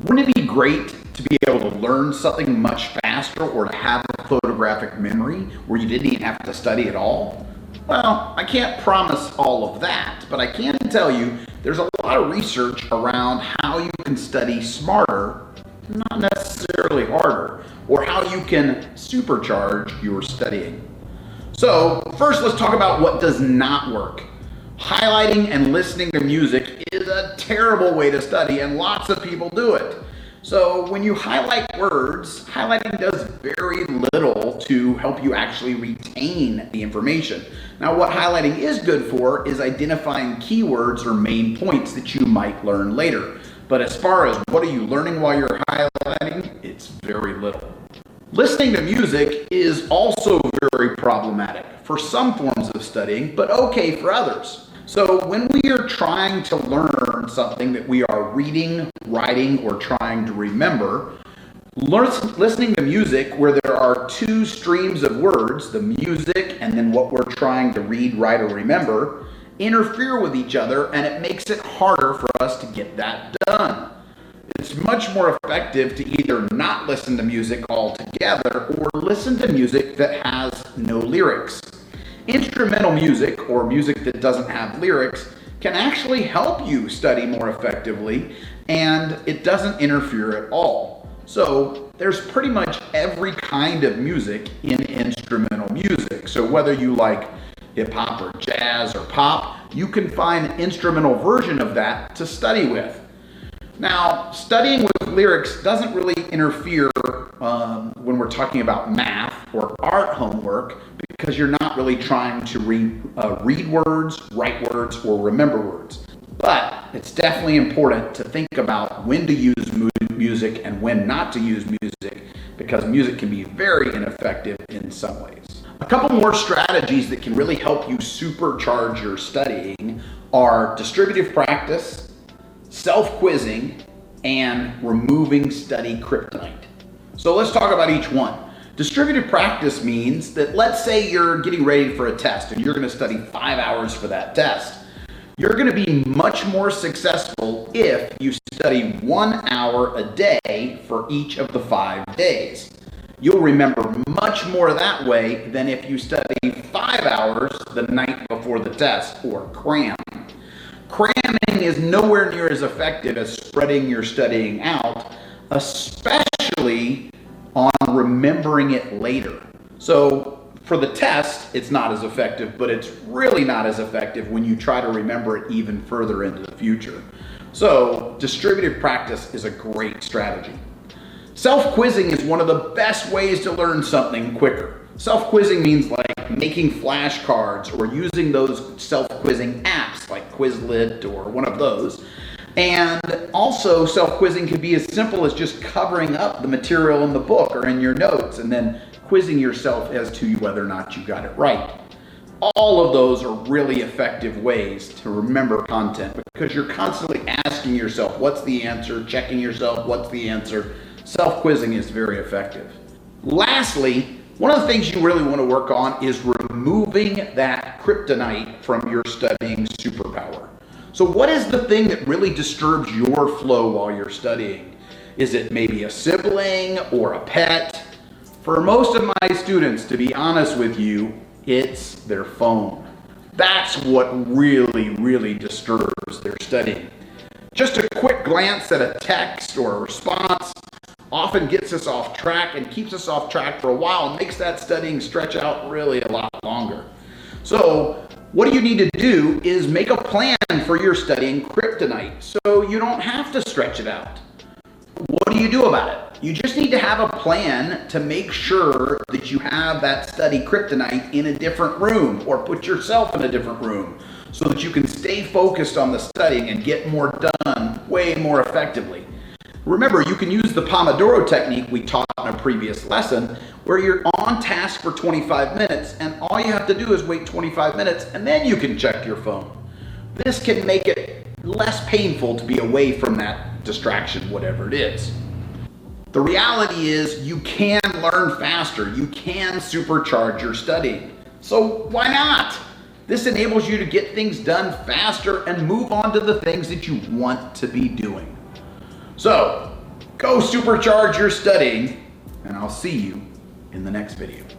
Wouldn't it be great to be able to learn something much faster or to have a photographic memory where you didn't even have to study at all? Well, I can't promise all of that, but I can tell you there's a lot of research around how you can study smarter, not necessarily harder, or how you can supercharge your studying. So first, let's talk about what does not work. Highlighting and listening to music is a terrible way to study, and lots of people do it. So when you highlight words, highlighting does very little to help you actually retain the information. Now, what highlighting is good for is identifying keywords or main points that you might learn later. But as far as what are you learning while you're highlighting, it's very little. Listening to music is also very problematic for some forms of studying, but okay for others. So when we are trying to learn something that we are reading, writing, or trying to remember, listening to music where there are two streams of words, the music and then what we're trying to read, write, or remember, interfere with each other, and it makes it harder for us to get that done. It's much more effective to either not listen to music altogether or listen to music that has no lyrics. Instrumental music, or music that doesn't have lyrics, can actually help you study more effectively, and it doesn't interfere at all. So there's pretty much every kind of music in instrumental music. So whether you like hip hop or jazz or pop, you can find an instrumental version of that to study with. Now, studying with lyrics doesn't really interfere when we're talking about math or art homework, because you're not really trying to read words, write words, or remember words. But it's definitely important to think about when to use music and when not to use music, because music can be very ineffective in some ways. A couple more strategies that can really help you supercharge your studying are distributive practice, self-quizzing, and removing study kryptonite. So let's talk about each one. Distributive practice means that, let's say you're getting ready for a test and you're going to study 5 hours for that test. You're going to be much more successful if you study 1 hour a day for each of the 5 days. You'll remember much more that way than if you study 5 hours the night before the test or cram. Cramming is nowhere near as effective as spreading your studying out, especially on remembering it later. So for the test, it's not as effective, but it's really not as effective when you try to remember it even further into the future. So distributive practice is a great strategy. Self-quizzing is one of the best ways to learn something quicker. Self-quizzing means like making flashcards or using those self-quizzing apps like Quizlet or one of those. And also, self-quizzing can be as simple as just covering up the material in the book or in your notes and then quizzing yourself as to whether or not you got it right. All of those are really effective ways to remember content, because you're constantly asking yourself, what's the answer? Checking yourself, what's the answer? Self-quizzing is very effective. Lastly, one of the things you really want to work on is removing that kryptonite from your studying superpower. So what is the thing that really disturbs your flow while you're studying? Is it maybe a sibling or a pet? For most of my students, to be honest with you, it's their phone. That's what really, really disturbs their studying. Just a quick glance at a text or a response often gets us off track and keeps us off track for a while and makes that studying stretch out really a lot longer. So what you need to do is make a plan for your studying kryptonite so you don't have to stretch it out. What do you do about it? You just need to have a plan to make sure that you have that study kryptonite in a different room, or put yourself in a different room so that you can stay focused on the studying and get more done way more effectively. Remember, you can use the Pomodoro technique we taught in a previous lesson, where you're on task for 25 minutes and all you have to do is wait 25 minutes and then you can check your phone. This can make it less painful to be away from that distraction, whatever it is. The reality is you can learn faster. You can supercharge your studying. So why not? This enables you to get things done faster and move on to the things that you want to be doing. So Go supercharge your studying, and I'll see you in the next video.